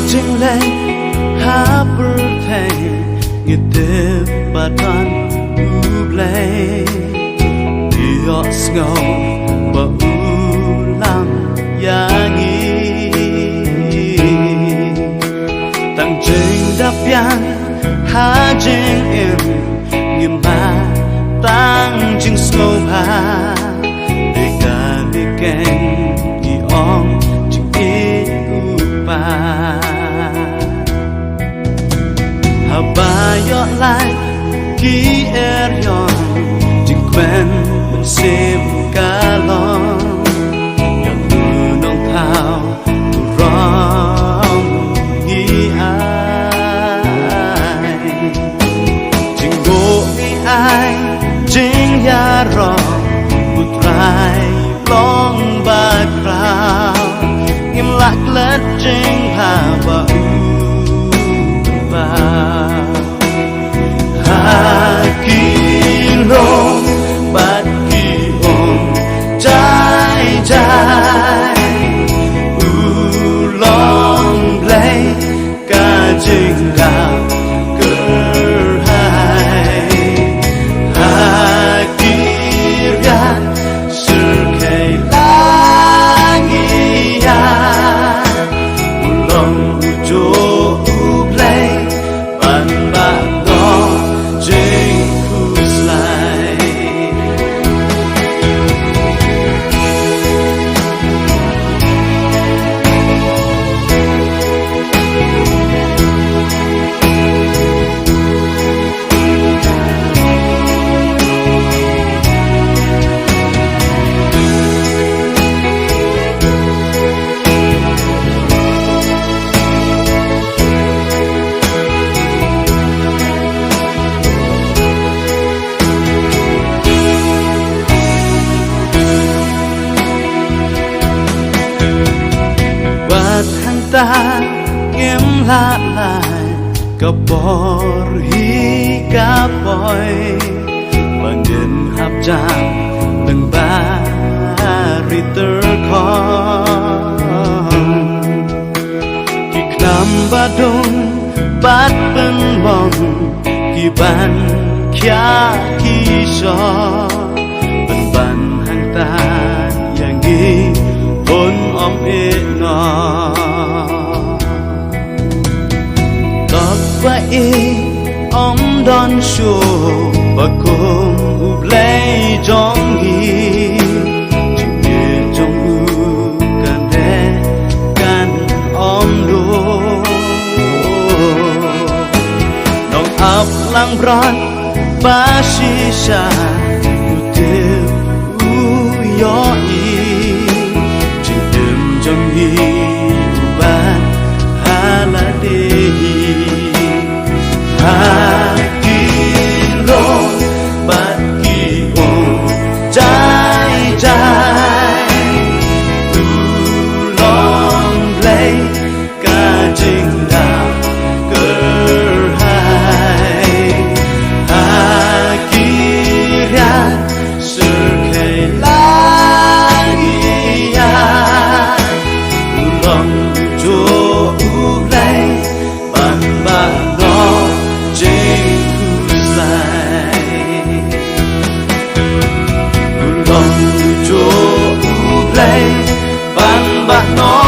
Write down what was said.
chinh lên há bờ thề nghe tê bà đoan u lê đi họ ngầu bà u làm ya nghi tăng trình đáp yan há trình em nghiêm ma tăng trình sâu hà để cả đi kèm đi om trình ít u ba hà ba yọ lại ký er yon trình quen mình xem cả lon yon từ nông thao từ rong nghi ai trình go nghi ai trình ya rong một rai long ba crowd nghiêm lạc lết trình hà ba ba ha kilo bát kỳ ôm trái trái u long play ca trình đào cơ hai ha kira sự khay la nghi ya u long u cho u play ban ban đó trình khu slide ta nghiêm lạ lại cả bor hi cả boy và nhìn hấp trang từng ba ritter con khi nằm ba đông bát bên mong khi ban kia khi gió bên ban hàng ta yang nghi hôn om ê nó vậy ông đón show và cùng úp lấy trong hi chừng như trong u can đe can om đô nong áp lang bran ba shisha u tiêu u yo i chừng đêm trong hi u ban ha la de ha kilo bát kỳ ôm trái trái u long play ca trình đào cơ hai ha kira sự khay la nghi ya u long cho u play ban ban trình khu slide u long cho u play ban ban nó